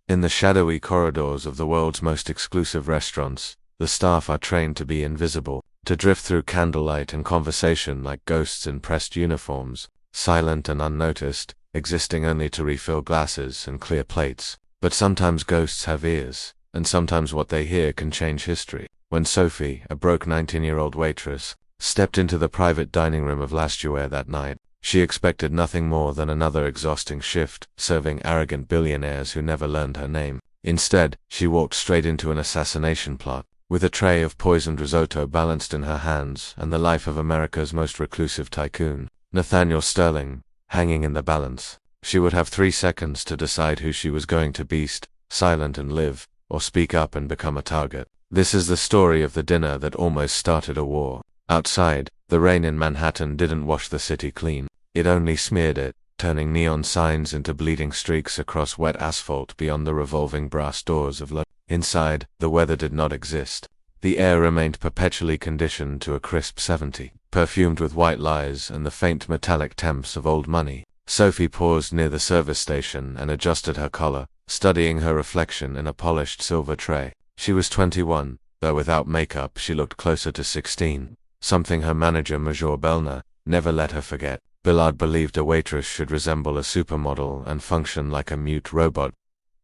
In the shadowy corridors of the world's most exclusive restaurants, the staff are trained to be invisible, to drift through candlelight and conversation like ghosts in pressed uniforms, silent and unnoticed, existing only to refill glasses and clear plates. But sometimes ghosts have ears, and sometimes what they hear can change history. When Sophie, a broke 19-year-old waitress, stepped into the private dining room of L'Astuere that night, she expected nothing more than another exhausting shift, serving arrogant billionaires who never learned her name. Instead, she walked straight into an assassination plot. With a tray of poisoned risotto balanced in her hands and the life of America's most reclusive tycoon, Nathaniel Sterling, hanging in the balance, she would have 3 seconds to decide who she was going to be: silent and live, or speak up and become a target. This is the story of the dinner that almost started a war. Outside, the rain in Manhattan didn't wash the city clean. It only smeared it, turning neon signs into bleeding streaks across wet asphalt beyond the revolving brass doors of Inside, the weather did not exist. The air remained perpetually conditioned to a crisp 70, perfumed with white lies and the faint metallic temps of old money. Sophie paused near the service station and adjusted her collar, studying her reflection in a polished silver tray. She was 21, though without makeup she looked closer to 16, something her manager Major Belner never let her forget. Billard believed a waitress should resemble a supermodel and function like a mute robot.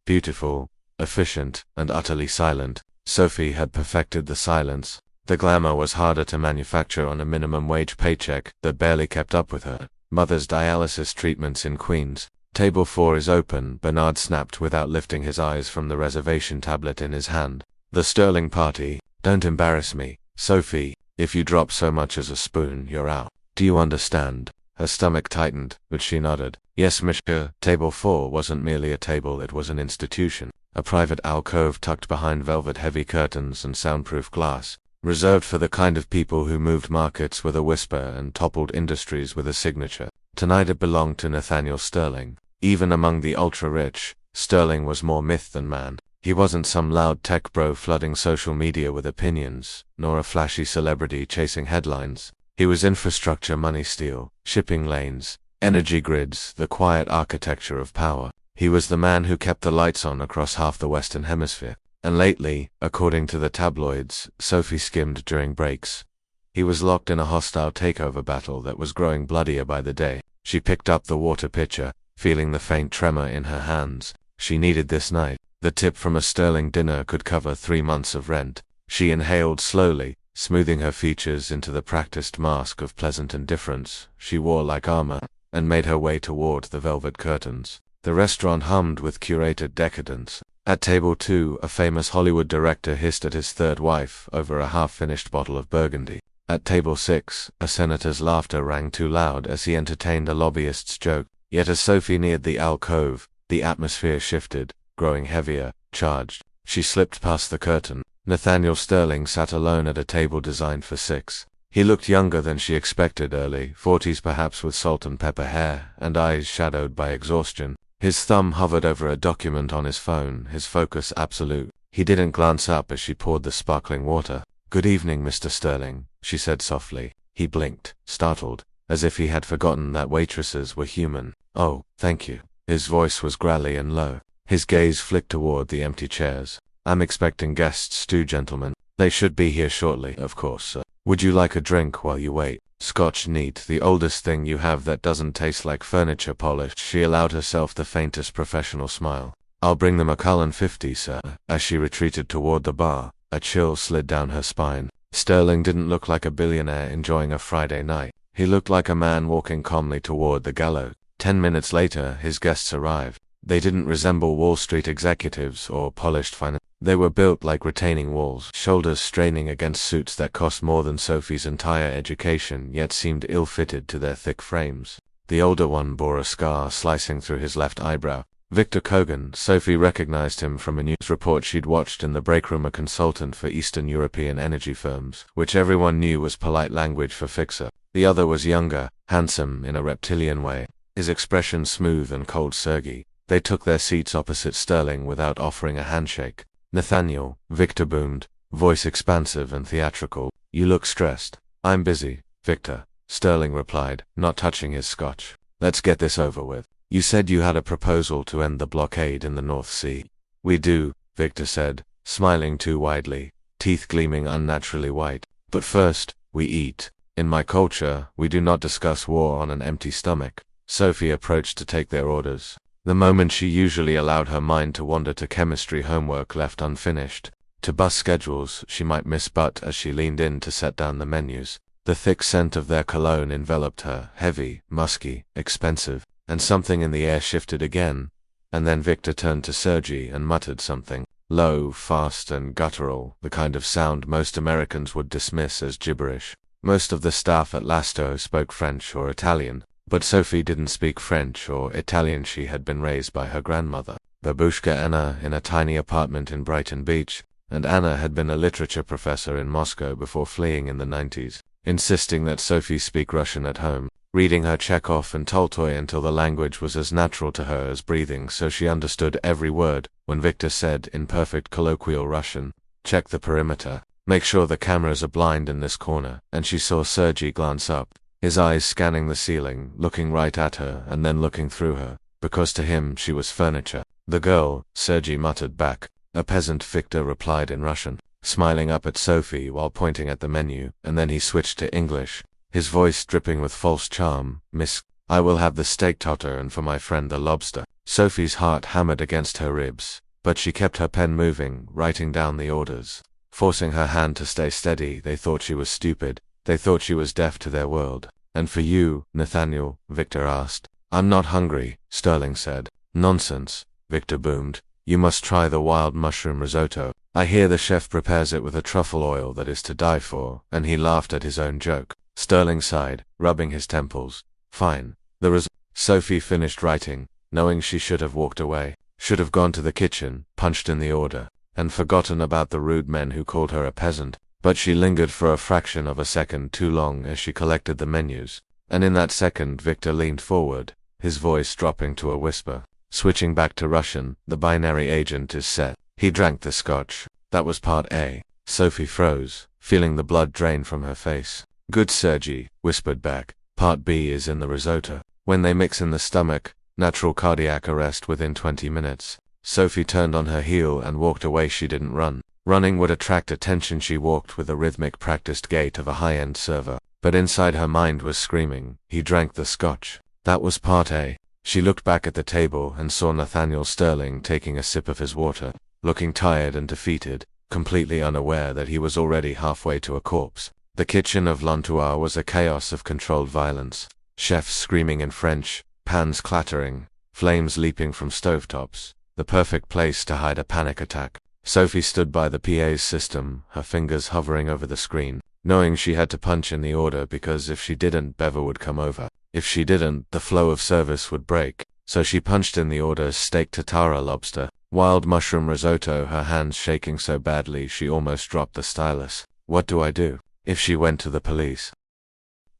Beautiful, efficient, and utterly silent, Sophie had perfected the silence. The glamour was harder to manufacture on a minimum wage paycheck that barely kept up with her mother's dialysis treatments in Queens. Table 4 is open, Bernard snapped without lifting his eyes from the reservation tablet in his hand. The Sterling party. Don't embarrass me, Sophie. If you drop so much as a spoon, you're out. Do you understand? Her stomach tightened, but she nodded. Yes, monsieur. Table 4 wasn't merely a table, it was an institution. A private alcove tucked behind velvet-heavy curtains and soundproof glass, reserved for the kind of people who moved markets with a whisper and toppled industries with a signature. Tonight it belonged to Nathaniel Sterling. Even among the ultra-rich, Sterling was more myth than man. He wasn't some loud tech bro flooding social media with opinions, nor a flashy celebrity chasing headlines. He was infrastructure money steel, shipping lanes, energy grids, the quiet architecture of power. He was the man who kept the lights on across half the Western Hemisphere. And lately, according to the tabloids, Sophie skimmed during breaks, he was locked in a hostile takeover battle that was growing bloodier by the day. She picked up the water pitcher, feeling the faint tremor in her hands. She needed this night. The tip from a Sterling dinner could cover 3 months of rent. She inhaled slowly, smoothing her features into the practiced mask of pleasant indifference she wore like armor, and made her way toward the velvet curtains. The restaurant hummed with curated decadence. At table 2, a famous Hollywood director hissed at his third wife over a half-finished bottle of Burgundy. At table 6, a senator's laughter rang too loud as he entertained a lobbyist's joke. Yet as Sophie neared the alcove, the atmosphere shifted, growing heavier, charged. She slipped past the curtain. Nathaniel Sterling sat alone at a table designed for 6. He looked younger than she expected, early 40s perhaps, with salt and pepper hair and eyes shadowed by exhaustion. His thumb hovered over a document on his phone, his focus absolute. He didn't glance up as she poured the sparkling water. "Good evening, Mr. Sterling," she said softly. He blinked, startled, as if he had forgotten that waitresses were human. "Oh, thank you." His voice was growly and low. His gaze flicked toward the empty chairs. "I'm expecting guests too, gentlemen. They should be here shortly, of course, sir. Would you like a drink while you wait?" "Scotch neat, the oldest thing you have that doesn't taste like furniture polish." She allowed herself the faintest professional smile. "I'll bring them a Cullen 50, sir." As she retreated toward the bar, a chill slid down her spine. Sterling didn't look like a billionaire enjoying a Friday night. He looked like a man walking calmly toward the gallows. 10 minutes later, his guests arrived. They didn't resemble Wall Street executives or polished finance. They were built like retaining walls, shoulders straining against suits that cost more than Sophie's entire education yet seemed ill-fitted to their thick frames. The older one bore a scar slicing through his left eyebrow. Victor Kogan. Sophie recognized him from a news report she'd watched in the break room, a consultant for Eastern European energy firms, which everyone knew was polite language for fixer. The other was younger, handsome in a reptilian way, his expression smooth and cold-surgy. They took their seats opposite Sterling without offering a handshake. "Nathaniel," Victor boomed, voice expansive and theatrical, "you look stressed." "I'm busy, Victor," Sterling replied, not touching his scotch. "Let's get this over with. You said you had a proposal to end the blockade in the North Sea." We do, Victor said, smiling too widely, teeth gleaming unnaturally white. But first, we eat. In my culture, we do not discuss war on an empty stomach. Sophie approached to take their orders. The moment she usually allowed her mind to wander to chemistry homework left unfinished, to bus schedules she might miss, but as she leaned in to set down the menus, the thick scent of their cologne enveloped her, heavy, musky, expensive, and something in the air shifted again, and then Victor turned to Sergei and muttered something, low, fast, and guttural, the kind of sound most Americans would dismiss as gibberish. Most of the staff at Lasto spoke French or Italian, but Sophie didn't speak French or Italian. She had been raised by her grandmother, Babushka Anna, in a tiny apartment in Brighton Beach, and Anna had been a literature professor in Moscow before fleeing in the 90s, insisting that Sophie speak Russian at home, reading her Chekhov and Tolstoy until the language was as natural to her as breathing, so she understood every word. When Victor said, in perfect colloquial Russian, "Check the perimeter. Make sure the cameras are blind in this corner," and she saw Sergei glance up, his eyes scanning the ceiling, looking right at her and then looking through her, because to him she was furniture. "The girl," Sergei muttered back. "A peasant," Victor replied in Russian, smiling up at Sophie while pointing at the menu, and then he switched to English, his voice dripping with false charm. "Miss, I will have the steak tartare and for my friend the lobster." Sophie's heart hammered against her ribs, but she kept her pen moving, writing down the orders, forcing her hand to stay steady. They thought she was stupid. They thought she was deaf to their world. "And for you, Nathaniel?" Victor asked. "I'm not hungry," Sterling said. "Nonsense," Victor boomed. "You must try the wild mushroom risotto. I hear the chef prepares it with a truffle oil that is to die for," and he laughed at his own joke. Sterling sighed, rubbing his temples. "Fine." Sophie finished writing, knowing she should have walked away, should have gone to the kitchen, punched in the order, and forgotten about the rude men who called her a peasant. But she lingered for a fraction of a second too long as she collected the menus, and in that second Victor leaned forward, his voice dropping to a whisper. Switching back to Russian, "The binary agent is set." He drank the scotch. That was part A. Sophie froze, feeling the blood drain from her face. "Good," Sergei whispered back. "Part B is in the risotto. When they mix in the stomach, natural cardiac arrest within 20 minutes. Sophie turned on her heel and walked away. She didn't run. Running would attract attention. She walked with the rhythmic, practiced gait of a high-end server, but inside her mind was screaming. He drank the scotch. That was part A. She looked back at the table and saw Nathaniel Sterling taking a sip of his water, looking tired and defeated, completely unaware that he was already halfway to a corpse. The kitchen of L'Entour was a chaos of controlled violence. Chefs screaming in French, pans clattering, flames leaping from stovetops. The perfect place to hide a panic attack. Sophie stood by the PA's system, her fingers hovering over the screen, knowing she had to punch in the order because if she didn't, Bever would come over. If she didn't, the flow of service would break. So she punched in the orders: steak tartare, lobster, wild mushroom risotto, her hands shaking so badly she almost dropped the stylus. What do I do? If she went to the police,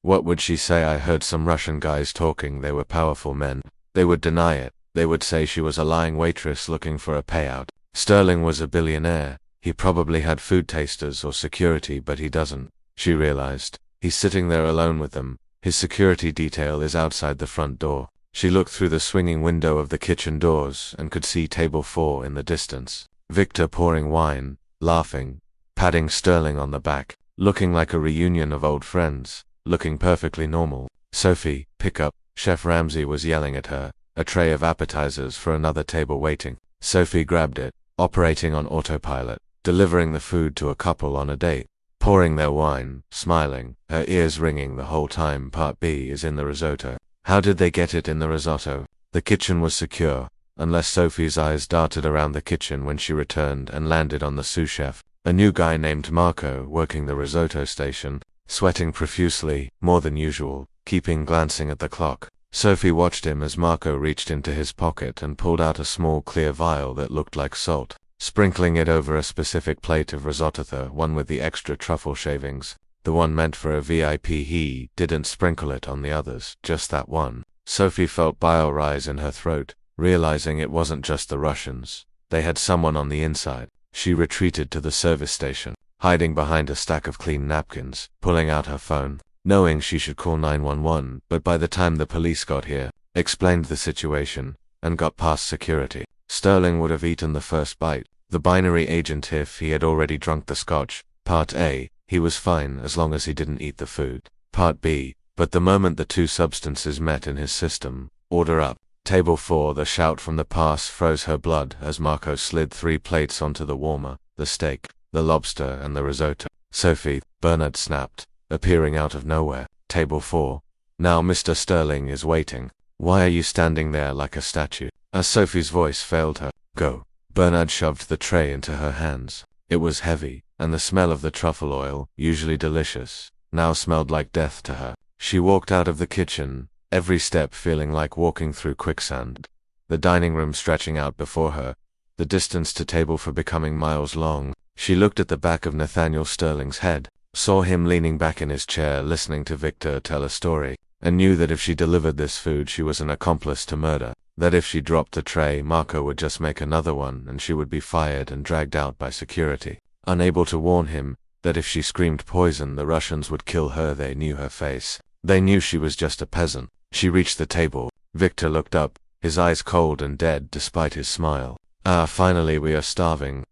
what would she say? "I heard some Russian guys talking. They were powerful men." They would deny it. They would say she was a lying waitress looking for a payout. Sterling was a billionaire. He probably had food tasters or security, but he doesn't. She realized. He's sitting there alone with them. His security detail is outside the front door. She looked through the swinging window of the kitchen doors and could see table 4 in the distance. Victor pouring wine, laughing, patting Sterling on the back, looking like a reunion of old friends, looking perfectly normal. "Sophie, pick up." Chef Ramsay was yelling at her, a tray of appetizers for another table waiting. Sophie grabbed it, operating on autopilot, delivering the food to a couple on a date, pouring their wine, smiling, her ears ringing the whole time. Part B is in the risotto. How did they get it in the risotto? The kitchen was secure, unless Sophie's eyes darted around the kitchen when she returned and landed on the sous chef, a new guy named Marco working the risotto station, sweating profusely, more than usual, glancing at the clock. Sophie watched him as Marco reached into his pocket and pulled out a small clear vial that looked like salt, sprinkling it over a specific plate of risotto, the one with the extra truffle shavings, the one meant for a VIP. He didn't sprinkle it on the others, just that one. Sophie felt bile rise in her throat, realizing it wasn't just the Russians. They had someone on the inside. She retreated to the service station, hiding behind a stack of clean napkins, pulling out her phone, knowing she should call 911, but by the time the police got here, explained the situation, and got past security, Sterling would have eaten the first bite. The binary agent if he had already drunk the scotch. Part A, he was fine as long as he didn't eat the food. Part B, but the moment the two substances met in his system, order up. Table 4, the shout from the pass froze her blood as Marco slid 3 plates onto the warmer, the steak, the lobster and the risotto. Sophie, Bernard snapped, appearing out of nowhere. Table 4. Now Mr. Sterling is waiting. Why are you standing there like a statue? As Sophie's voice failed her, go. Bernard shoved the tray into her hands. It was heavy, and the smell of the truffle oil, usually delicious, now smelled like death to her. She walked out of the kitchen, every step feeling like walking through quicksand. The dining room stretching out before her, the distance to table 4 becoming miles long. She looked at the back of Nathaniel Sterling's head, saw him leaning back in his chair listening to Victor tell a story, and knew that if she delivered this food she was an accomplice to murder, that if she dropped the tray Marco would just make another one and she would be fired and dragged out by security. Unable to warn him, that if she screamed poison the Russians would kill her. They knew her face. They knew she was just a peasant. She reached the table. Victor looked up, his eyes cold and dead despite his smile. Ah, finally we are starving.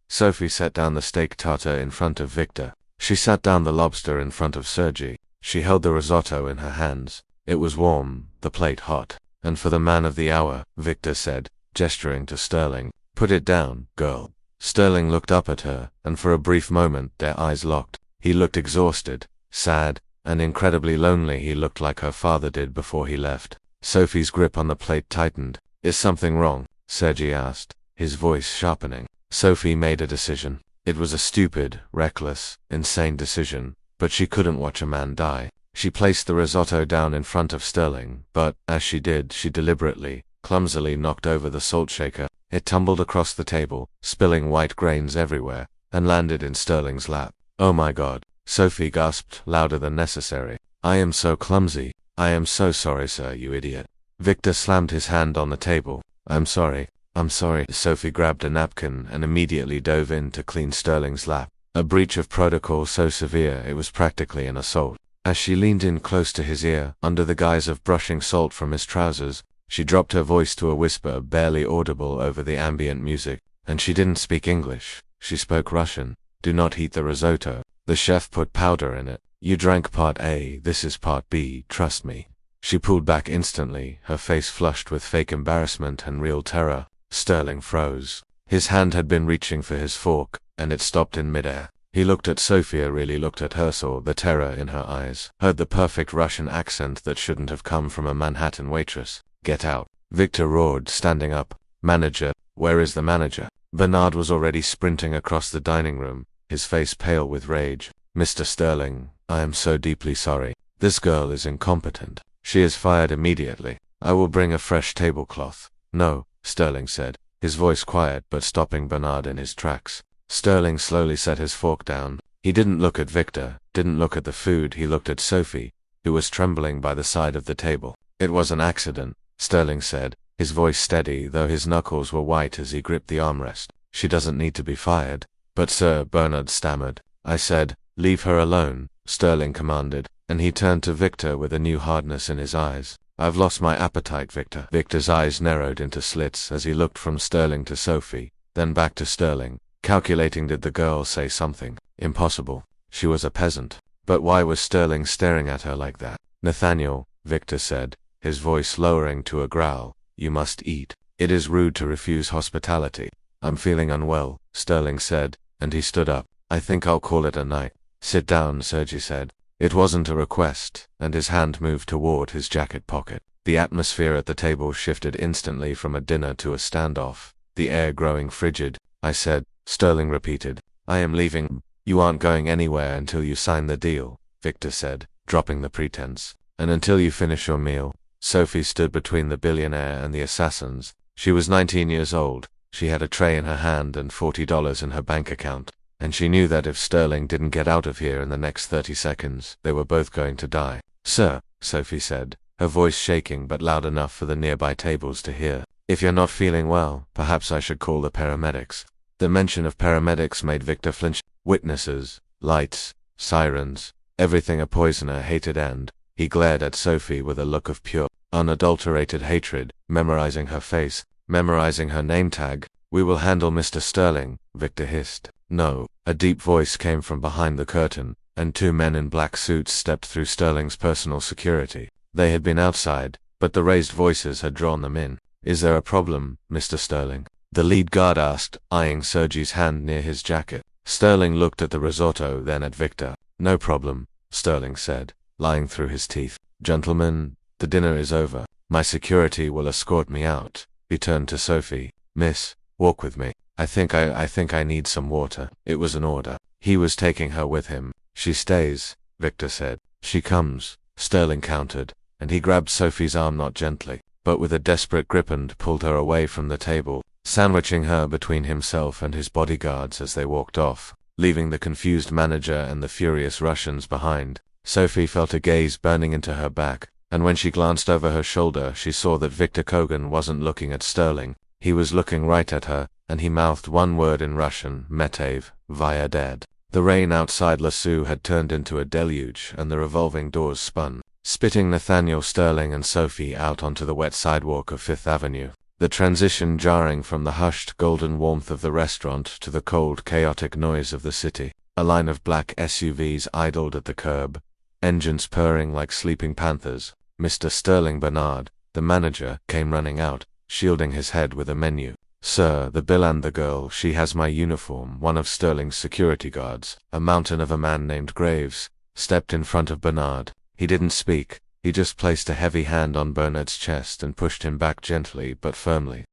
Sophie set down the steak tartare in front of Victor. She sat down the lobster in front of Sergei. She held the risotto in her hands. It was warm, the plate hot. And for the man of the hour, Victor said, gesturing to Sterling, put it down, girl. Sterling looked up at her, and for a brief moment their eyes locked. He looked exhausted, sad, and incredibly lonely. He looked like her father did before he left. Sophie's grip on the plate tightened. Is something wrong? Sergei asked, his voice sharpening. Sophie made a decision. It was a stupid, reckless, insane decision, but she couldn't watch a man die. She placed the risotto down in front of Sterling, but, as she did, she deliberately, clumsily knocked over the salt shaker. It tumbled across the table, spilling white grains everywhere, and landed in Sterling's lap. Oh my God, Sophie gasped, louder than necessary. I am so clumsy. I am so sorry, sir, you idiot. Victor slammed his hand on the table. I'm sorry. I'm sorry. Sophie grabbed a napkin and immediately dove in to clean Sterling's lap. A breach of protocol so severe it was practically an assault. As she leaned in close to his ear, under the guise of brushing salt from his trousers, she dropped her voice to a whisper barely audible over the ambient music. And she didn't speak English. She spoke Russian. Do not heat the risotto. The chef put powder in it. You drank part A, this is part B, trust me. She pulled back instantly, her face flushed with fake embarrassment and real terror. Sterling froze. His hand had been reaching for his fork, and it stopped in midair. He looked at Sophia, really looked at her, saw the terror in her eyes, heard the perfect Russian accent that shouldn't have come from a Manhattan waitress. Get out. Victor roared, standing up. Manager, where is the manager? Bernard was already sprinting across the dining room, his face pale with rage. Mr. Sterling, I am so deeply sorry. This girl is incompetent. She is fired immediately. I will bring a fresh tablecloth. No, Sterling said, his voice quiet but stopping Bernard in his tracks. Sterling slowly set his fork down. He didn't look at Victor, didn't look at the food, he looked at Sophie, who was trembling by the side of the table. It was an accident, Sterling said, his voice steady though his knuckles were white as he gripped the armrest. She doesn't need to be fired. But sir, Bernard stammered. I said, leave her alone, Sterling commanded, and he turned to Victor with a new hardness in his eyes. I've lost my appetite, Victor. Victor's eyes narrowed into slits as he looked from Sterling to Sophie, then back to Sterling, calculating did the girl say something. Impossible. She was a peasant. But why was Sterling staring at her like that? Nathaniel, Victor said, his voice lowering to a growl, you must eat. It is rude to refuse hospitality. I'm feeling unwell, Sterling said, and he stood up. I think I'll call it a night. Sit down, Sergei said. It wasn't a request, and his hand moved toward his jacket pocket. The atmosphere at the table shifted instantly from a dinner to a standoff, the air growing frigid. I said, Sterling repeated. I am leaving. You aren't going anywhere until you sign the deal, Victor said, dropping the pretense. And until you finish your meal. Sophie stood between the billionaire and the assassins. She was 19 years old. She had a tray in her hand and $40 in her bank account. And she knew that if Sterling didn't get out of here in the next 30 seconds, they were both going to die. Sir, Sophie said, her voice shaking but loud enough for the nearby tables to hear. If you're not feeling well, perhaps I should call the paramedics. The mention of paramedics made Victor flinch. Witnesses, lights, sirens, everything a poisoner hated, and he glared at Sophie with a look of pure, unadulterated hatred, memorizing her face. memorizing her name tag. "We will handle Mr. Sterling," Victor hissed. "No." A deep voice came from behind the curtain, and two men in black suits stepped through Sterling's personal security. They had been outside, but the raised voices had drawn them in. "Is there a problem, Mr. Sterling?" the lead guard asked, eyeing Sergei's hand near his jacket. Sterling looked at the risotto, then at Victor. "No problem," Sterling said, lying through his teeth. "Gentlemen, the dinner is over. My security will escort me out." He turned to Sophie. "Miss, walk with me. I think I need some water." It was an order. He was taking her with him. "She stays," Victor said. "She comes," Sterling countered, and he grabbed Sophie's arm not gently, but with a desperate grip and pulled her away from the table, sandwiching her between himself and his bodyguards as they walked off, leaving the confused manager and the furious Russians behind. Sophie felt a gaze burning into her back, and when she glanced over her shoulder she saw that Victor Kogan wasn't looking at Sterling. He was looking right at her, and he mouthed one word in Russian, Metev, via dead. The rain outside Lasso had turned into a deluge, and the revolving doors spun, spitting Nathaniel Sterling and Sophie out onto the wet sidewalk of Fifth Avenue. The transition jarring from the hushed, golden warmth of the restaurant to the cold, chaotic noise of the city. A line of black SUVs idled at the curb, engines purring like sleeping panthers. Mr. Sterling Bernard, the manager, came running out, shielding his head with a menu. "Sir, the bill and the girl, she has my uniform." One of Sterling's security guards, a mountain of a man named Graves, stepped in front of Bernard. He didn't speak, he just placed a heavy hand on Bernard's chest and pushed him back gently but firmly.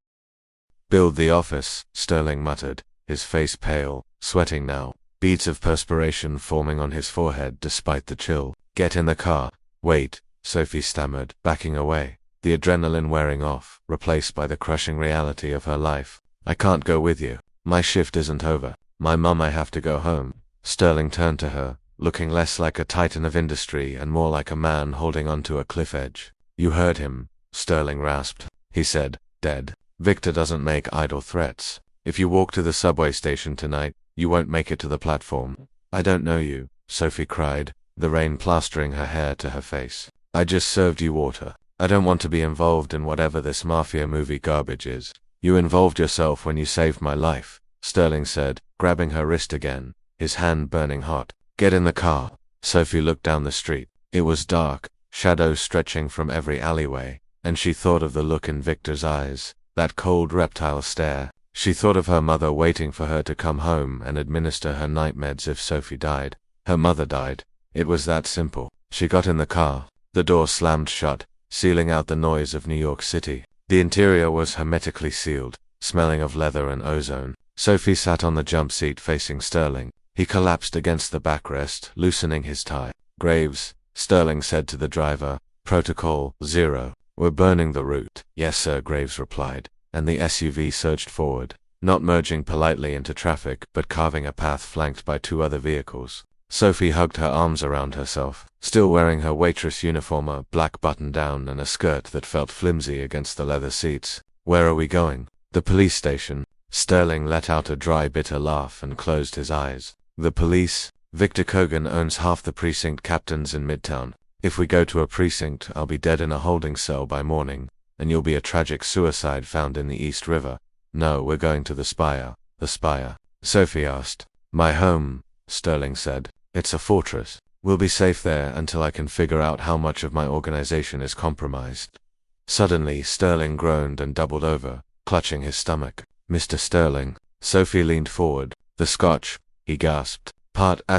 "Build the office," Sterling muttered, his face pale, sweating now, beads of perspiration forming on his forehead despite the chill. "Get in the car." "Wait," Sophie stammered, backing away, the adrenaline wearing off, replaced by the crushing reality of her life. "I can't go with you. My shift isn't over. My mum, I have to go home." Sterling turned to her, looking less like a titan of industry and more like a man holding onto a cliff edge. "You heard him," Sterling rasped. He said, "Dead." "Victor doesn't make idle threats. If you walk to the subway station tonight, you won't make it to the platform." "I don't know you," Sophie cried, the rain plastering her hair to her face. "I just served you water. I don't want to be involved in whatever this mafia movie garbage is." "You involved yourself when you saved my life," Sterling said, grabbing her wrist again, his hand burning hot. "Get in the car." Sophie looked down the street. It was dark, shadows stretching from every alleyway, and she thought of the look in Victor's eyes, that cold reptile stare. She thought of her mother waiting for her to come home and administer her night meds if Sophie died. Her mother died. It was that simple. She got in the car. The door slammed shut, sealing out the noise of New York City. The interior was hermetically sealed, smelling of leather and ozone. Sophie sat on the jump seat facing Sterling. He collapsed against the backrest, loosening his tie. "Graves," Sterling said to the driver, "Protocol 0. We're burning the route." "Yes, sir," Graves replied, and the SUV surged forward, not merging politely into traffic but carving a path flanked by two other vehicles. Sophie hugged her arms around herself, still wearing her waitress uniform, a black button-down and a skirt that felt flimsy against the leather seats. "Where are we going?" "The police station." Sterling let out a dry, bitter laugh and closed his eyes. "The police? Victor Kogan owns half the precinct captains in Midtown. If we go to a precinct, I'll be dead in a holding cell by morning, and you'll be a tragic suicide found in the East River." "No, we're going to the Spire." "The Spire?" Sophie asked. "My home," Sterling said. "It's a fortress. We'll be safe there until I can figure out how much of my organization is compromised." Suddenly, Sterling groaned and doubled over, clutching his stomach. "Mr. Sterling." Sophie leaned forward. "The scotch," he gasped.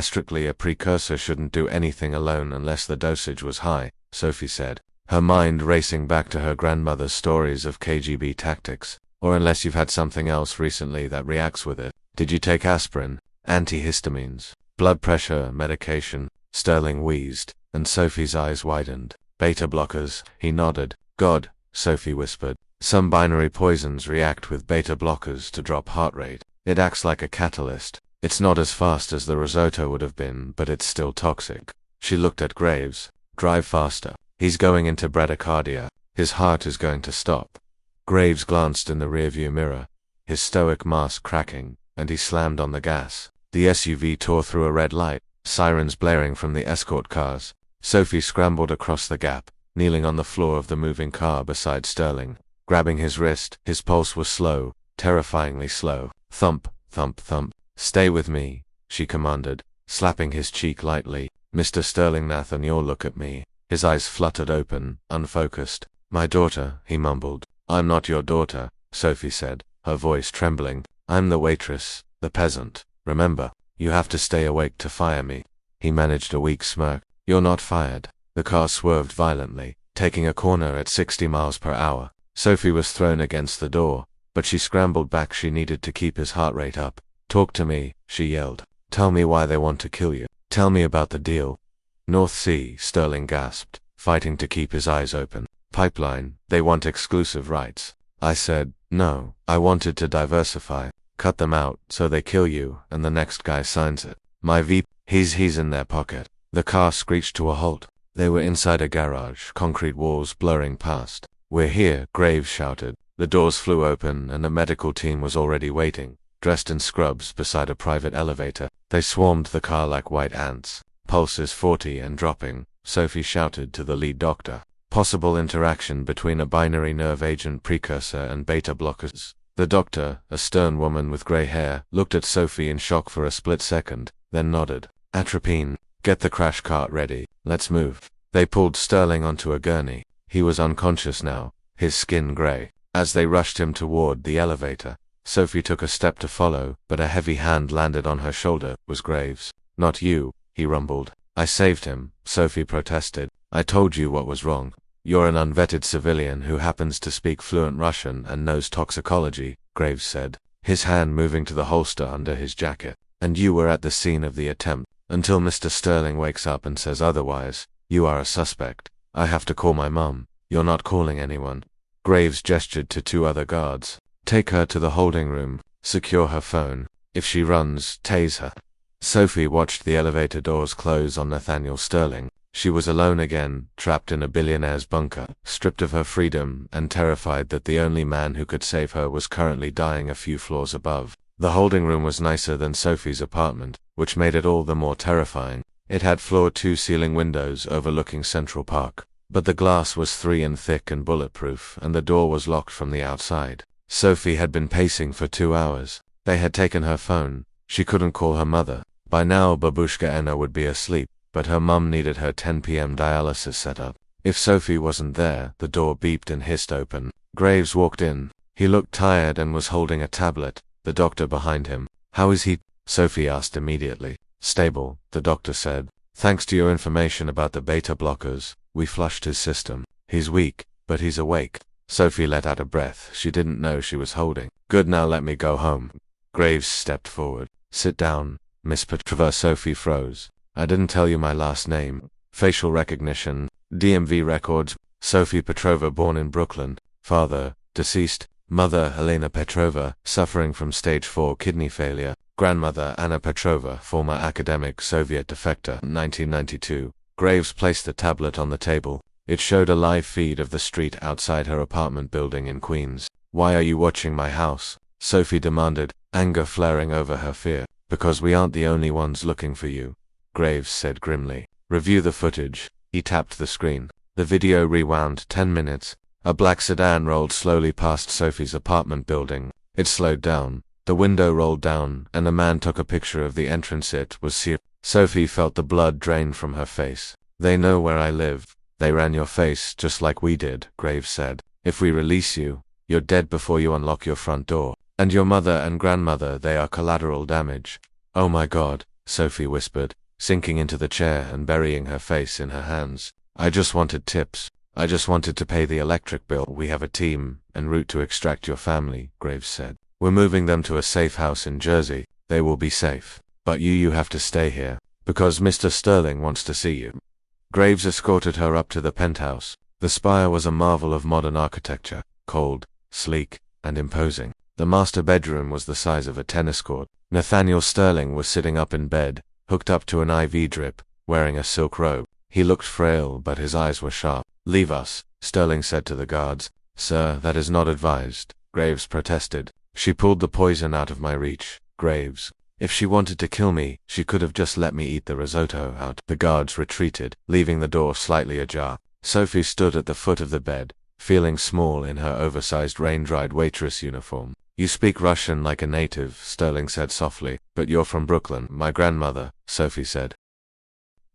"Strictly a precursor shouldn't do anything alone unless the dosage was high," Sophie said, her mind racing back to her grandmother's stories of KGB tactics. "Or unless you've had something else recently that reacts with it. Did you take aspirin? Antihistamines? Blood pressure medication?" Sterling wheezed, and Sophie's eyes widened. "Beta blockers," he nodded. "God," Sophie whispered. "Some binary poisons react with beta blockers to drop heart rate. It acts like a catalyst. It's not as fast as the risotto would have been, but it's still toxic." She looked at Graves. "Drive faster. He's going into bradycardia. His heart is going to stop." Graves glanced in the rearview mirror, his stoic mask cracking, and he slammed on the gas. The SUV tore through a red light, sirens blaring from the escort cars. Sophie scrambled across the gap, kneeling on the floor of the moving car beside Sterling. grabbing his wrist. His pulse was slow, terrifyingly slow. Thump, thump, thump. Stay with me, she commanded, slapping his cheek lightly. Mr. Sterling Nathaniel, look at me. His eyes fluttered open, unfocused. My daughter, he mumbled. I'm not your daughter, Sophie said, her voice trembling. I'm the waitress, the peasant. Remember, you have to stay awake to fire me. He managed a weak smirk. You're not fired. The car swerved violently, taking a corner at 60 miles per hour. Sophie was thrown against the door, but she scrambled back. She needed to keep his heart rate up. Talk to me, she yelled. Tell me why they want to kill you. Tell me about the deal. North Sea, Sterling gasped, fighting to keep his eyes open. Pipeline, they want exclusive rights. I said, no, I wanted to diversify. Cut them out, so they kill you, and the next guy signs it. My VP, he's in their pocket. The car screeched to a halt. They were inside a garage, concrete walls blurring past. We're here, Graves shouted. The doors flew open, and a medical team was already waiting, dressed in scrubs beside a private elevator. They swarmed the car like white ants. Pulses 40 and dropping, Sophie shouted to the lead doctor. Possible interaction between a binary nerve agent precursor and beta blockers. The doctor, a stern woman with gray hair, looked at Sophie in shock for a split second, then nodded. Atropine, get the crash cart ready, let's move. They pulled Sterling onto a gurney. He was unconscious now, his skin gray. As they rushed him toward the elevator, Sophie took a step to follow, but a heavy hand landed on her shoulder. Was Graves. Not you, he rumbled. I saved him, Sophie protested. I told you what was wrong. You're an unvetted civilian who happens to speak fluent Russian and knows toxicology, Graves said, his hand moving to the holster under his jacket. And you were at the scene of the attempt. Until Mr. Sterling wakes up and says otherwise, you are a suspect. I have to call my mum. You're not calling anyone. Graves gestured to two other guards. Take her to the holding room. Secure her phone. If she runs, tase her. Sophie watched the elevator doors close on Nathaniel Sterling. She was alone again, trapped in a billionaire's bunker, stripped of her freedom, and terrified that the only man who could save her was currently dying a few floors above. The holding room was nicer than Sophie's apartment, which made it all the more terrifying. It had floor 2 ceiling windows overlooking Central Park, but the glass was 3 in thick and bulletproof, and the door was locked from the outside. Sophie had been pacing for 2 hours. They had taken her phone. She couldn't call her mother. By now Babushka Anna would be asleep, but her mum needed her 10 p.m. dialysis set up. If Sophie wasn't there, the door beeped and hissed open. Graves walked in. He looked tired and was holding a tablet, the doctor behind him. How is he? Sophie asked immediately. Stable, the doctor said. Thanks to your information about the beta blockers, we flushed his system. He's weak, but he's awake. Sophie let out a breath she didn't know she was holding. Good, now let me go home. Graves stepped forward. Sit down, Miss Petrova. Sophie froze. I didn't tell you my last name. Facial recognition, DMV records. Sophie Petrova, born in Brooklyn. Father, deceased. Mother, Helena Petrova, suffering from stage 4 kidney failure. Grandmother, Anna Petrova, former academic, Soviet defector, 1992. Graves placed the tablet on the table. It showed a live feed of the street outside her apartment building in Queens. Why are you watching my house? Sophie demanded, anger flaring over her fear. Because we aren't the only ones looking for you, Graves said grimly. Review the footage. He tapped the screen. The video rewound 10 minutes. A black sedan rolled slowly past Sophie's apartment building. It slowed down. The window rolled down, and a man took a picture of the entrance. It was sealed. Sophie felt the blood drain from her face. They know where I live. They ran your face just like we did, Graves said. If we release you, you're dead before you unlock your front door. And your mother and grandmother, they are collateral damage. Oh my God, Sophie whispered, sinking into the chair and burying her face in her hands. I just wanted tips. I just wanted to pay the electric bill. We have a team en route to extract your family, Graves said. We're moving them to a safe house in Jersey. They will be safe. But you have to stay here, because Mr. Sterling wants to see you. Graves escorted her up to the penthouse. The spire was a marvel of modern architecture, cold, sleek, and imposing. The master bedroom was the size of a tennis court. Nathaniel Sterling was sitting up in bed, hooked up to an IV drip, wearing a silk robe. He looked frail, but his eyes were sharp. Leave us, Sterling said to the guards. Sir, that is not advised, Graves protested. She pulled the poison out of my reach, Graves. If she wanted to kill me, she could have just let me eat the risotto out. The guards retreated, leaving the door slightly ajar. Sophie stood at the foot of the bed, feeling small in her oversized rain-dried waitress uniform. You speak Russian like a native, Sterling said softly, but you're from Brooklyn. My grandmother, Sophie said.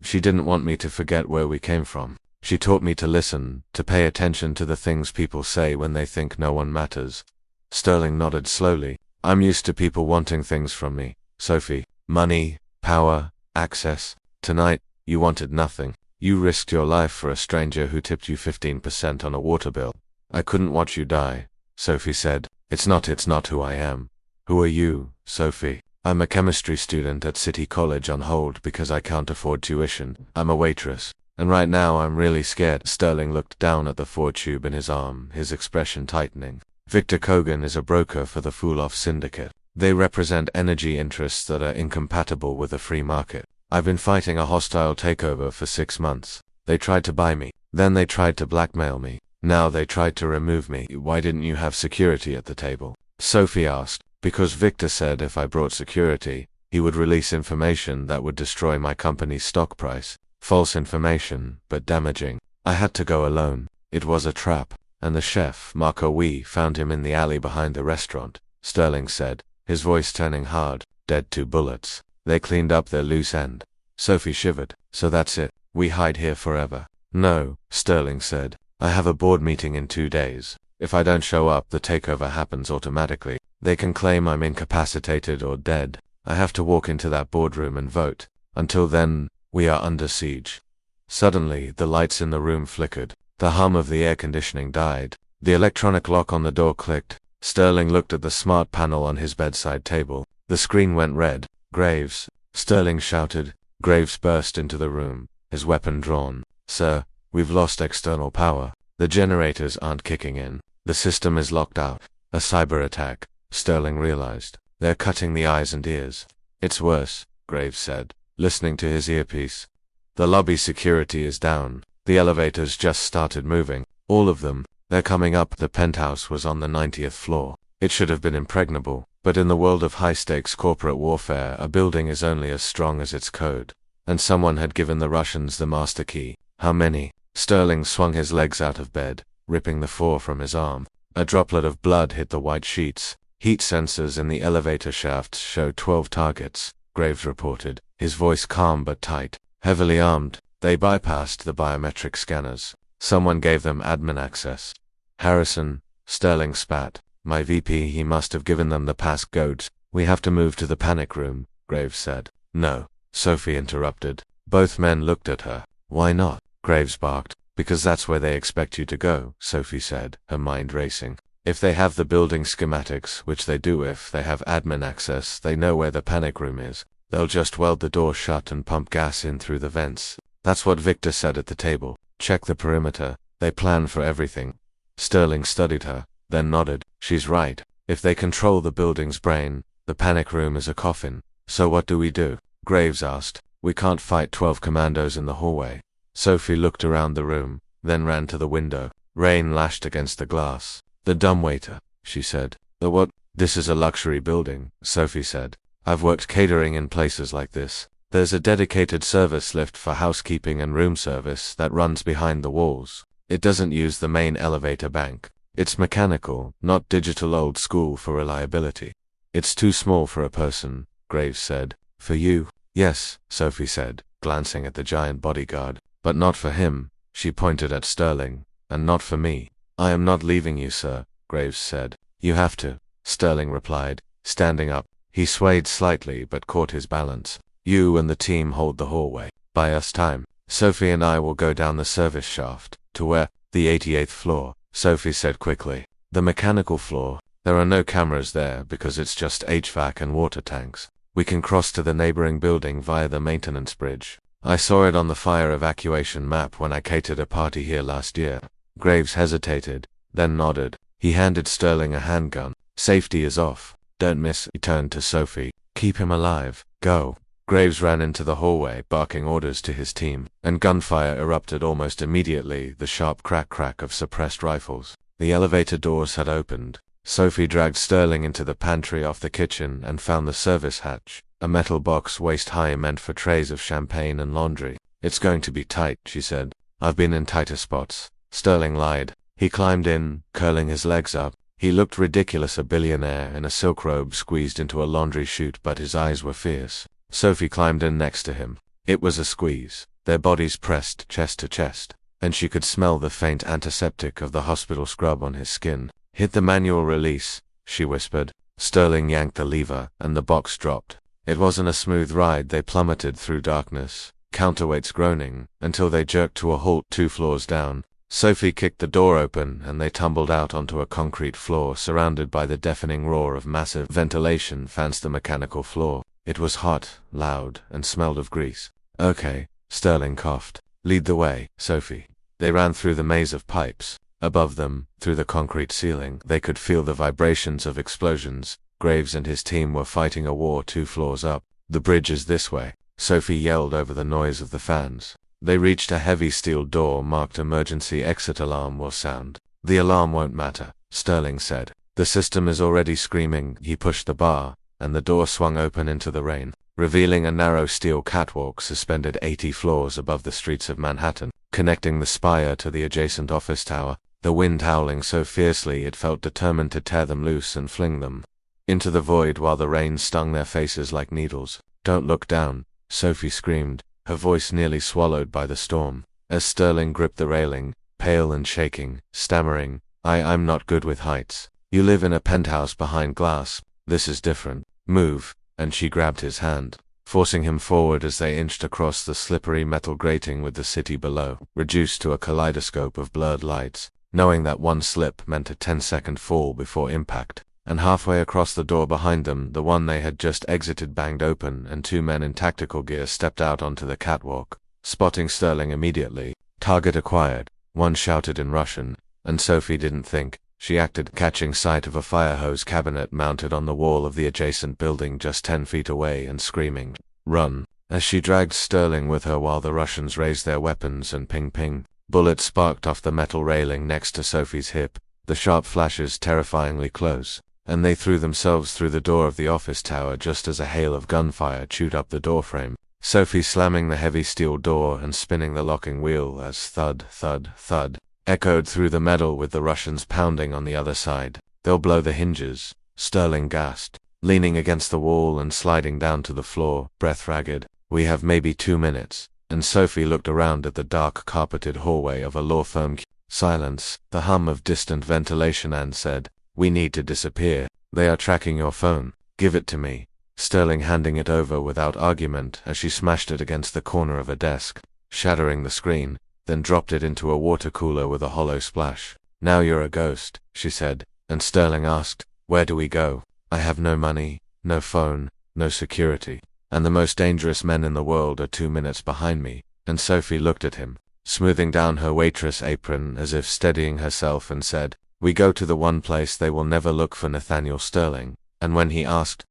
She didn't want me to forget where we came from. She taught me to listen, to pay attention to the things people say when they think no one matters. Sterling nodded slowly. I'm used to people wanting things from me, Sophie. Money, power, access. Tonight, you wanted nothing. You risked your life for a stranger who tipped you 15% on a water bill. I couldn't watch you die, Sophie said. It's not who I am. Who are you, Sophie? I'm a chemistry student at City College on hold because I can't afford tuition. I'm a waitress. And right now I'm really scared. Sterling looked down at the Ford tube in his arm, his expression tightening. Victor Kogan is a broker for the Fool-Off Syndicate. They represent energy interests that are incompatible with the free market. I've been fighting a hostile takeover for 6 months. They tried to buy me. Then they tried to blackmail me. Now they tried to remove me. Why didn't you have security at the table? Sophie asked. Because Victor said if I brought security, he would release information that would destroy my company's stock price. False information, but damaging. I had to go alone. It was a trap. And the chef, Marco Wee, found him in the alley behind the restaurant, Sterling said, his voice turning hard. Dead 2 bullets. They cleaned up their loose end. Sophie shivered. So that's it. We hide here forever. No, Sterling said. I have a board meeting in 2 days. If I don't show up, the takeover happens automatically. They can claim I'm incapacitated or dead. I have to walk into that boardroom and vote. Until then, we are under siege. Suddenly, the lights in the room flickered. The hum of the air conditioning died. The electronic lock on the door clicked. Sterling looked at the smart panel on his bedside table. The screen went red. Graves. Sterling shouted. Graves burst into the room, his weapon drawn. Sir, we've lost external power. The generators aren't kicking in. The system is locked out. A cyber attack, Sterling realized. They're cutting the eyes and ears. It's worse, Graves said, listening to his earpiece. The lobby security is down. The elevators just started moving. All of them. They're coming up. The penthouse was on the 90th floor. It should have been impregnable. But in the world of high-stakes corporate warfare, a building is only as strong as its code. And someone had given the Russians the master key. How many? Sterling swung his legs out of bed, ripping the 4 from his arm. A droplet of blood hit the white sheets. Heat sensors in the elevator shafts showed 12 targets, Graves reported, his voice calm but tight. Heavily armed, they bypassed the biometric scanners. Someone gave them admin access. Harrison, Sterling spat. My VP, he must have given them the passcode. We have to move to the panic room, Graves said. No, Sophie interrupted. Both men looked at her. Why not? Graves barked. Because that's where they expect you to go, Sophie said, her mind racing. If they have the building schematics, which they do if they have admin access, they know where the panic room is. They'll just weld the door shut and pump gas in through the vents. That's what Victor said at the table. Check the perimeter. They plan for everything. Sterling studied her, then nodded. She's right. If they control the building's brain, the panic room is a coffin. So what do we do? Graves asked. We can't fight 12 commandos in the hallway. Sophie looked around the room, then ran to the window. Rain lashed against the glass. The dumbwaiter, she said. The what? This is a luxury building, Sophie said. I've worked catering in places like this. There's a dedicated service lift for housekeeping and room service that runs behind the walls. It doesn't use the main elevator bank. It's mechanical, not digital old school for reliability. It's too small for a person, Graves said. For you? Yes, Sophie said, glancing at the giant bodyguard. But not for him, she pointed at Sterling. And not for me. I am not leaving you, sir, Graves said. You have to, Sterling replied, standing up. He swayed slightly but caught his balance. You and the team hold the hallway. Buy us time. Sophie and I will go down the service shaft. To where? The 88th floor, Sophie said quickly. The mechanical floor. There are no cameras there because it's just HVAC and water tanks. We can cross to the neighboring building via the maintenance bridge. I saw it on the fire evacuation map when I catered a party here last year. Graves hesitated, then nodded. He handed Sterling a handgun. Safety is off. Don't miss. He turned to Sophie. Keep him alive. Go. Graves ran into the hallway, barking orders to his team, and gunfire erupted almost immediately, the sharp crack of suppressed rifles. The elevator doors had opened. Sophie dragged Sterling into the pantry off the kitchen and found the service hatch, a metal box waist-high meant for trays of champagne and laundry. It's going to be tight, she said. I've been in tighter spots. Sterling lied. He climbed in, curling his legs up. He looked ridiculous, a billionaire in a silk robe squeezed into a laundry chute, but his eyes were fierce. Sophie climbed in next to him. It was a squeeze. Their bodies pressed chest to chest, and she could smell the faint antiseptic of the hospital scrub on his skin. "Hit the manual release," she whispered. Sterling yanked the lever, and the box dropped. It wasn't a smooth ride. They plummeted through darkness, counterweights groaning, until they jerked to a halt 2 floors down. Sophie kicked the door open, and they tumbled out onto a concrete floor surrounded by the deafening roar of massive ventilation fans. The mechanical floor. It was hot, loud, and smelled of grease. "Okay," Sterling coughed. "Lead the way, Sophie." They ran through the maze of pipes. Above them, through the concrete ceiling, they could feel the vibrations of explosions. Graves and his team were fighting a war 2 floors up. "The bridge is this way," Sophie yelled over the noise of the fans. They reached a heavy steel door marked "Emergency Exit Alarm will sound." "The alarm won't matter," Sterling said. "The system is already screaming." He pushed the bar, and the door swung open into the rain, revealing a narrow steel catwalk suspended 80 floors above the streets of Manhattan, connecting the spire to the adjacent office tower. The wind howling so fiercely it felt determined to tear them loose and fling them into the void while the rain stung their faces like needles. "Don't look down," Sophie screamed, her voice nearly swallowed by the storm, as Sterling gripped the railing, pale and shaking, stammering, I'm not good with heights. You live in a penthouse behind glass. This is different. Move," and she grabbed his hand, forcing him forward as they inched across the slippery metal grating with the city below, reduced to a kaleidoscope of blurred lights, knowing that one slip meant a 10-second fall before impact. And halfway across the door behind them, the one they had just exited banged open, and 2 men in tactical gear stepped out onto the catwalk, spotting Sterling immediately. "Target acquired," one shouted in Russian, and Sophie didn't think. She acted, catching sight of a fire hose cabinet mounted on the wall of the adjacent building just 10 feet away, and screaming, "Run," as she dragged Sterling with her while the Russians raised their weapons and ping-ping. Bullets sparked off the metal railing next to Sophie's hip, the sharp flashes terrifyingly close, and they threw themselves through the door of the office tower just as a hail of gunfire chewed up the doorframe. Sophie slamming the heavy steel door and spinning the locking wheel as thud, thud, thud echoed through the metal, with the Russians pounding on the other side. "They'll blow the hinges," Sterling gasped, leaning against the wall and sliding down to the floor, breath ragged. "We have maybe 2 minutes. And Sophie looked around at the dark carpeted hallway of a law firm. Silence, the hum of distant ventilation, and said, "We need to disappear. They are tracking your phone. Give it to me." Sterling handing it over without argument as she smashed it against the corner of a desk, shattering the screen, then dropped it into a water cooler with a hollow splash. "Now you're a ghost," she said, and Sterling asked, "Where do we go? I have no money, no phone, no security. And the most dangerous men in the world are 2 minutes behind me." And Sophie looked at him, smoothing down her waitress apron as if steadying herself, and said, "We go to the one place they will never look for Nathaniel Sterling." And when he asked,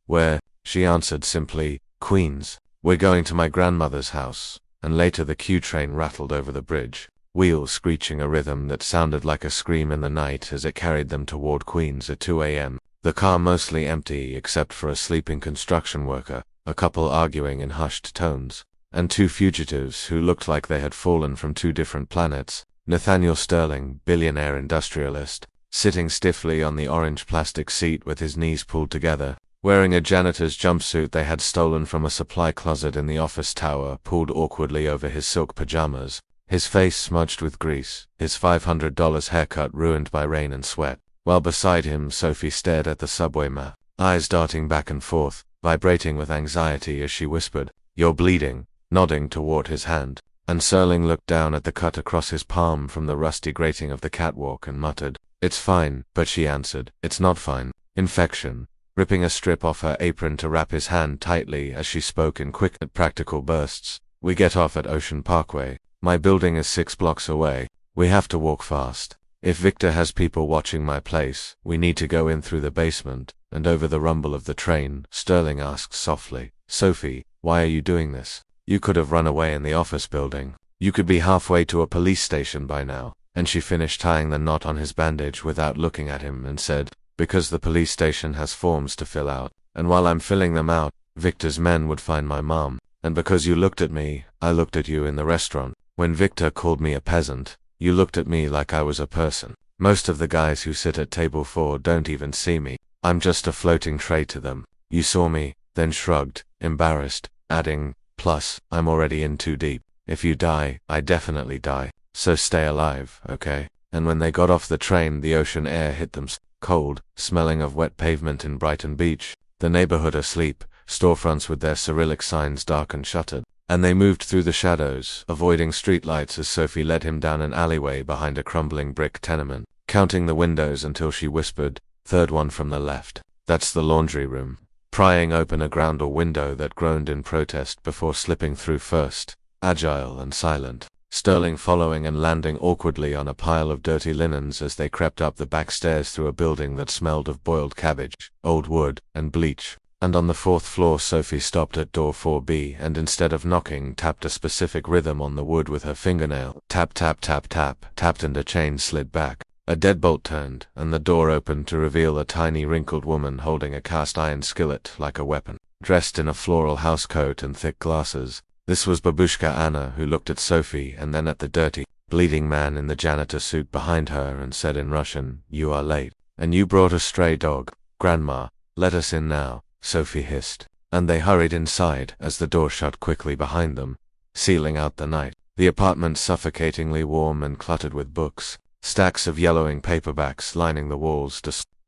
"Where?" she answered simply, "Queens. We're going to my grandmother's house." And later the Q train rattled over the bridge, wheels screeching a rhythm that sounded like a scream in the night as it carried them toward Queens at 2 a.m. The car mostly empty except for a sleeping construction worker, a couple arguing in hushed tones, and 2 fugitives who looked like they had fallen from 2 different planets. Nathaniel Sterling, billionaire industrialist, sitting stiffly on the orange plastic seat with his knees pulled together, wearing a janitor's jumpsuit they had stolen from a supply closet in the office tower pulled awkwardly over his silk pajamas, his face smudged with grease, his $500 haircut ruined by rain and sweat. While beside him, Sophie stared at the subway map, eyes darting back and forth, vibrating with anxiety as she whispered, "You're bleeding," nodding toward his hand. And Sterling looked down at the cut across his palm from the rusty grating of the catwalk and muttered, "It's fine," but she answered, "It's not fine. Infection," ripping a strip off her apron to wrap his hand tightly as she spoke in quick, practical bursts. "We get off at Ocean Parkway. My building is 6 blocks away. We have to walk fast. If Victor has people watching my place, we need to go in through the basement." And over the rumble of the train, Sterling asked softly, "Sophie, why are you doing this? You could have run away in the office building. You could be halfway to a police station by now." And she finished tying the knot on his bandage without looking at him and said, "Because the police station has forms to fill out, and while I'm filling them out, Victor's men would find my mom. And because you looked at me, I looked at you in the restaurant. When Victor called me a peasant, You looked at me like I was a person. Most of the guys who sit at table 4 don't even see me. I'm just a floating tray to them. You saw me, then shrugged, embarrassed, adding, plus, I'm already in too deep. If you die, I definitely die. So stay alive, okay? And when they got off the train, the ocean air hit them cold, smelling of wet pavement in Brighton Beach, the neighborhood asleep, storefronts with their Cyrillic signs dark and shuttered. And they moved through the shadows, avoiding streetlights as Sophie led him down an alleyway behind a crumbling brick tenement, counting the windows until she whispered, "Third one from the left. That's the laundry room," prying open a ground or window that groaned in protest before slipping through first, agile and silent, Sterling following and landing awkwardly on a pile of dirty linens as they crept up the back stairs through a building that smelled of boiled cabbage, old wood, and bleach. And on the 4th floor Sophie stopped at door 4B and instead of knocking tapped a specific rhythm on the wood with her fingernail. Tap tap tap tap, tapped and a chain slid back. A deadbolt turned, and the door opened to reveal a tiny wrinkled woman holding a cast iron skillet like a weapon, dressed in a floral housecoat and thick glasses. This was Babushka Anna, who looked at Sophie and then at the dirty, bleeding man in the janitor suit behind her and said in Russian, "You are late. And you brought a stray dog. Grandma, let us in now," Sophie hissed. And they hurried inside as the door shut quickly behind them, sealing out the night. The apartment suffocatingly warm and cluttered with books, stacks of yellowing paperbacks lining the walls,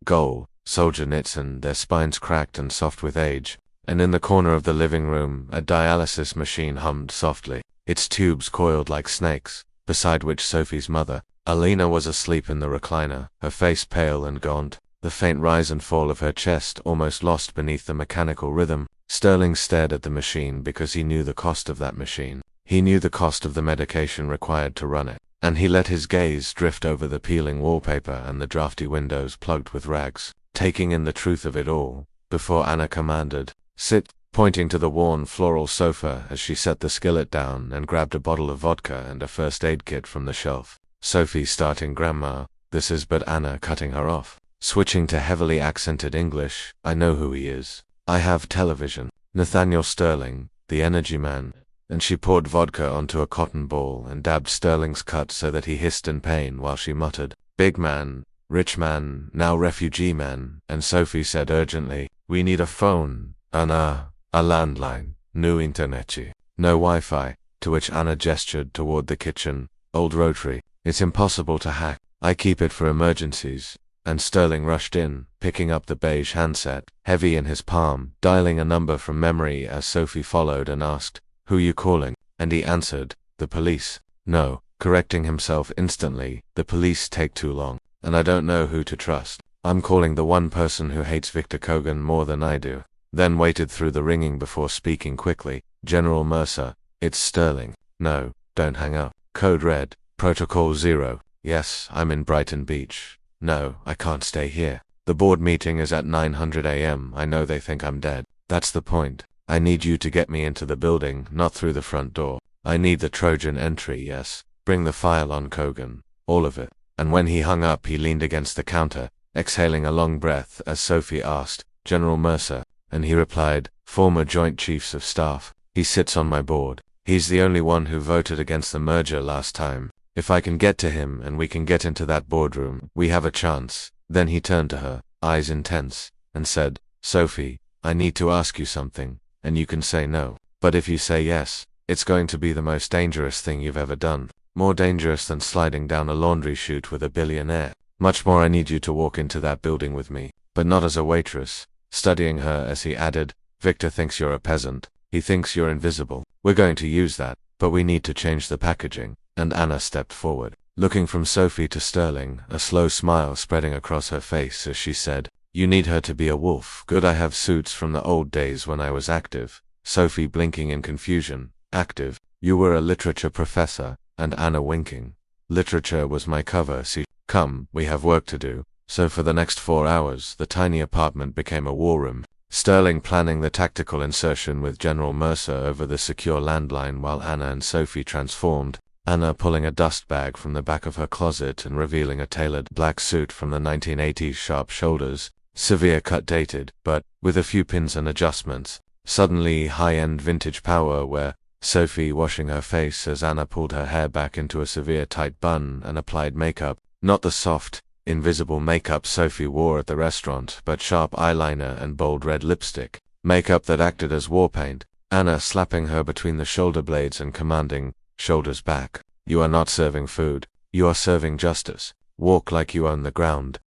goal, soldier knits and their spines cracked and soft with age. And in the corner of the living room, a dialysis machine hummed softly, its tubes coiled like snakes, beside which Sophie's mother, Alina, was asleep in the recliner, her face pale and gaunt, the faint rise and fall of her chest almost lost beneath the mechanical rhythm. Sterling stared at the machine because he knew the cost of that machine. He knew the cost of the medication required to run it, and he let his gaze drift over the peeling wallpaper and the drafty windows plugged with rags, taking in the truth of it all, before Anna commanded, "Sit," pointing to the worn floral sofa as she set the skillet down and grabbed a bottle of vodka and a first aid kit from the shelf. Sophie starting, "Grandma, this is," but Anna cutting her off, switching to heavily accented English, "I know who he is. I have television. Nathaniel Sterling, the energy man." And she poured vodka onto a cotton ball and dabbed Sterling's cut so that he hissed in pain while she muttered, "Big man, rich man, now refugee man." And Sophie said urgently, "We need a phone. A landline, no internetchi, no Wi-Fi," to which Anna gestured toward the kitchen, "Old rotary. It's impossible to hack. I keep it for emergencies." And Sterling rushed in, picking up the beige handset, heavy in his palm, dialing a number from memory as Sophie followed and asked, "Who you calling?" And he answered, "The police." No, correcting himself instantly, "The police take too long, and I don't know who to trust. I'm calling the one person who hates Victor Kogan more than I do." Then waited through the ringing before speaking quickly, "General Mercer, it's Sterling. No, don't hang up. Code red, Protocol 0. Yes, I'm in Brighton Beach. No, I can't stay here. The board meeting is at 900 a.m. I know they think I'm dead. That's the point. I need you to get me into the building, not through the front door. I need the Trojan entry, yes. Bring the file on Kogan. All of it." And when he hung up, he leaned against the counter, exhaling a long breath as Sophie asked, "General Mercer?" And he replied, "Former Joint Chiefs of Staff. He sits on my board. He's the only one who voted against the merger last time. If I can get to him and we can get into that boardroom, we have a chance." Then he turned to her, eyes intense, and said, "Sophie, I need to ask you something, and you can say no. But if you say yes, it's going to be the most dangerous thing you've ever done. More dangerous than sliding down a laundry chute with a billionaire. Much more. I need you to walk into that building with me, but not as a waitress." Studying her as he added, "Victor thinks you're a peasant. He thinks you're invisible. We're going to use that, but we need to change the packaging." And Anna stepped forward, looking from Sophie to Sterling, a slow smile spreading across her face as she said, "You need her to be a wolf. Good, I have suits from the old days when I was active." Sophie blinking in confusion, "Active? You were a literature professor," and Anna winking. "Literature was my cover, see. Come, we have work to do." So for the next 4 hours, the tiny apartment became a war room, Sterling planning the tactical insertion with General Mercer over the secure landline while Anna and Sophie transformed, Anna pulling a dust bag from the back of her closet and revealing a tailored black suit from the 1980s, sharp shoulders, severe cut, dated, but, with a few pins and adjustments, suddenly high-end vintage power where, Sophie washing her face as Anna pulled her hair back into a severe tight bun and applied makeup. Not the soft, invisible makeup Sophie wore at the restaurant, but sharp eyeliner and bold red lipstick. Makeup that acted as war paint. Anna slapping her between the shoulder blades and commanding, "Shoulders back. You are not serving food. You are serving justice. Walk like you own the ground.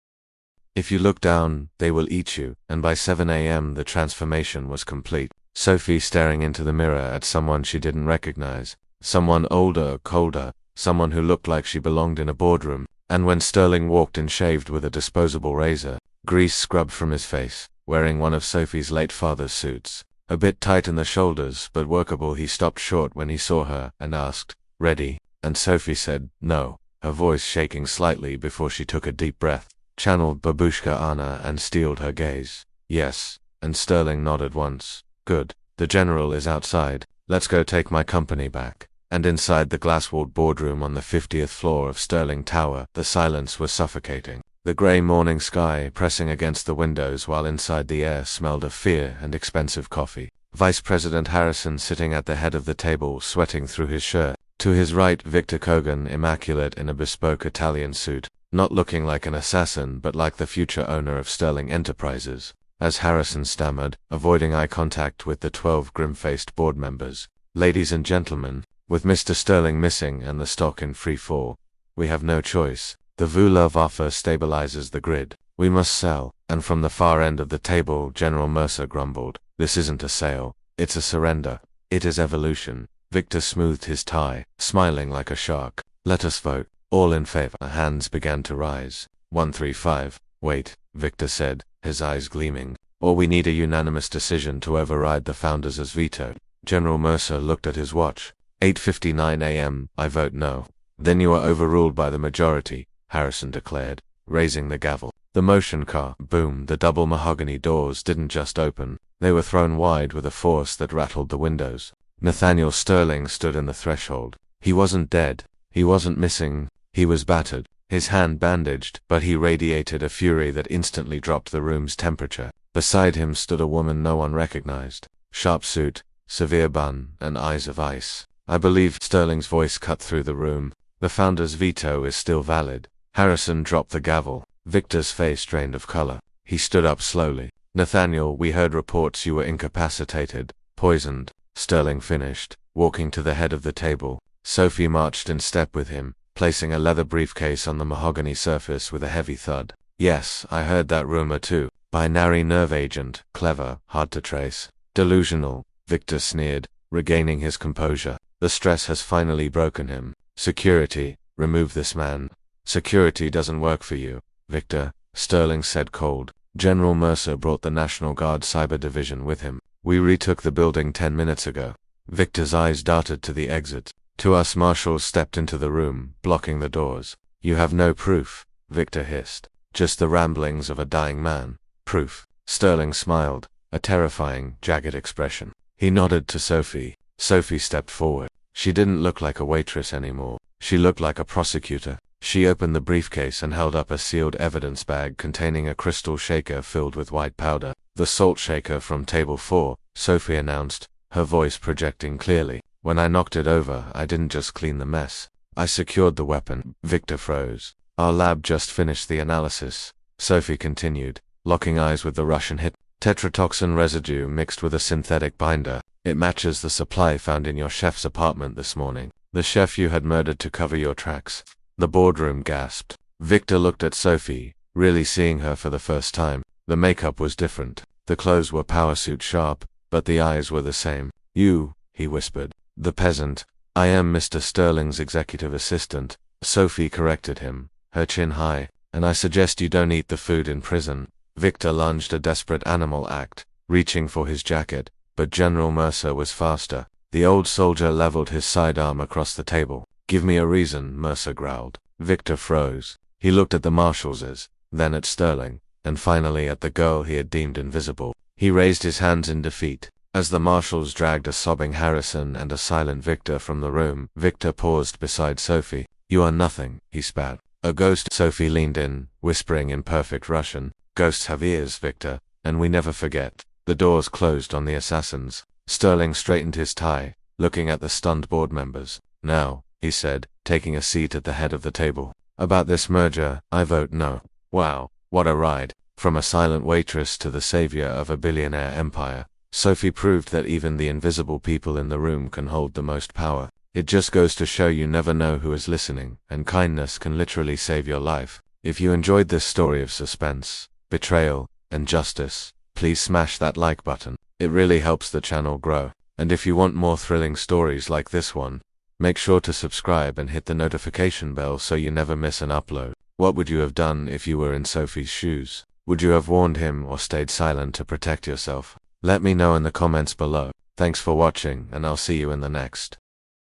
If you look down, they will eat you." And by 7 a.m. the transformation was complete. Sophie staring into the mirror at someone she didn't recognize. Someone older, colder, someone who looked like she belonged in a boardroom. And when Sterling walked in shaved with a disposable razor, grease scrubbed from his face, wearing one of Sophie's late father's suits, a bit tight in the shoulders but workable, he stopped short when he saw her and asked, "Ready?" And Sophie said, "No," her voice shaking slightly before she took a deep breath, channeled babushka Anna and steeled her gaze. "Yes," and Sterling nodded once. "Good. The general is outside. Let's go take my company back." And inside the glass-walled boardroom on the 50th floor of Sterling Tower, the silence was suffocating. The grey morning sky pressing against the windows while inside the air smelled of fear and expensive coffee. Vice President Harrison sitting at the head of the table sweating through his shirt. To his right Victor Kogan immaculate in a bespoke Italian suit, not looking like an assassin but like the future owner of Sterling Enterprises. As Harrison stammered, avoiding eye contact with the 12 grim-faced board members, "Ladies and gentlemen, with Mr. Sterling missing and the stock in free fall, we have no choice. The Vulov offer stabilizes the grid. We must sell." And from the far end of the table General Mercer grumbled, "This isn't a sale. It's a surrender. It is evolution." Victor smoothed his tie, smiling like a shark. "Let us vote. All in favor." Hands began to rise. 135. "Wait," Victor said, his eyes gleaming. "Or we need a unanimous decision to override the founders as vetoed." General Mercer looked at his watch. 8:59 a.m. "I vote no." "Then you are overruled by the majority," Harrison declared, raising the gavel. The motion car boomed. The double mahogany doors didn't just open, they were thrown wide with a force that rattled the windows. Nathaniel Sterling stood in the threshold. He wasn't dead. He wasn't missing. He was battered, his hand bandaged, but he radiated a fury that instantly dropped the room's temperature. Beside him stood a woman no one recognized. Sharp suit, severe bun, and eyes of ice. "I believe," Sterling's voice cut through the room, "the founder's veto is still valid." Harrison dropped the gavel. Victor's face drained of color. He stood up slowly. "Nathaniel, we heard reports you were incapacitated, poisoned." Sterling finished, walking to the head of the table. Sophie marched in step with him, placing a leather briefcase on the mahogany surface with a heavy thud. "Yes, I heard that rumor too. Binary nerve agent, clever, hard to trace. Delusional," Victor sneered, regaining his composure. "The stress has finally broken him. Security, remove this man." "Security doesn't work for you, Victor," Sterling said cold. "General Mercer brought the National Guard Cyber Division with him. We retook the building 10 minutes ago." Victor's eyes darted to the exit. To us marshals stepped into the room, blocking the doors. "You have no proof," Victor hissed. "Just the ramblings of a dying man." "Proof." Sterling smiled, a terrifying, jagged expression. He nodded to Sophie. Sophie stepped forward. She didn't look like a waitress anymore. She looked like a prosecutor. She opened the briefcase and held up a sealed evidence bag containing a crystal shaker filled with white powder. "The salt shaker from table 4, Sophie announced, her voice projecting clearly. "When I knocked it over, I didn't just clean the mess. I secured the weapon." Victor froze. "Our lab just finished the analysis," Sophie continued, locking eyes with the Russian hit. "Tetrotoxin residue mixed with a synthetic binder. It matches the supply found in your chef's apartment this morning. The chef you had murdered to cover your tracks." The boardroom gasped. Victor looked at Sophie, really seeing her for the first time. The makeup was different. The clothes were powersuit sharp, but the eyes were the same. "You," he whispered. "The peasant." "I am Mr. Sterling's executive assistant," Sophie corrected him, her chin high. "And I suggest you don't eat the food in prison." Victor lunged a desperate animal act, reaching for his jacket, but General Mercer was faster. The old soldier leveled his sidearm across the table. "Give me a reason," Mercer growled. Victor froze. He looked at the marshals, then at Sterling, and finally at the girl he had deemed invisible. He raised his hands in defeat. As the marshals dragged a sobbing Harrison and a silent Victor from the room, Victor paused beside Sophie. "You are nothing," he spat. "A ghost." Sophie leaned in, whispering in perfect Russian. "Ghosts have ears, Victor, and we never forget." The doors closed on the assassins. Sterling straightened his tie, looking at the stunned board members. "Now," he said, taking a seat at the head of the table. "About this merger, I vote no." Wow, what a ride. From a silent waitress to the savior of a billionaire empire, Sophie proved that even the invisible people in the room can hold the most power. It just goes to show you never know who is listening, and kindness can literally save your life. If you enjoyed this story of suspense, betrayal, and justice, please smash that like button. It really helps the channel grow. And if you want more thrilling stories like this one, make sure to subscribe and hit the notification bell so you never miss an upload. What would you have done if you were in Sophie's shoes? Would you have warned him or stayed silent to protect yourself? Let me know in the comments below. Thanks for watching, and I'll see you in the next.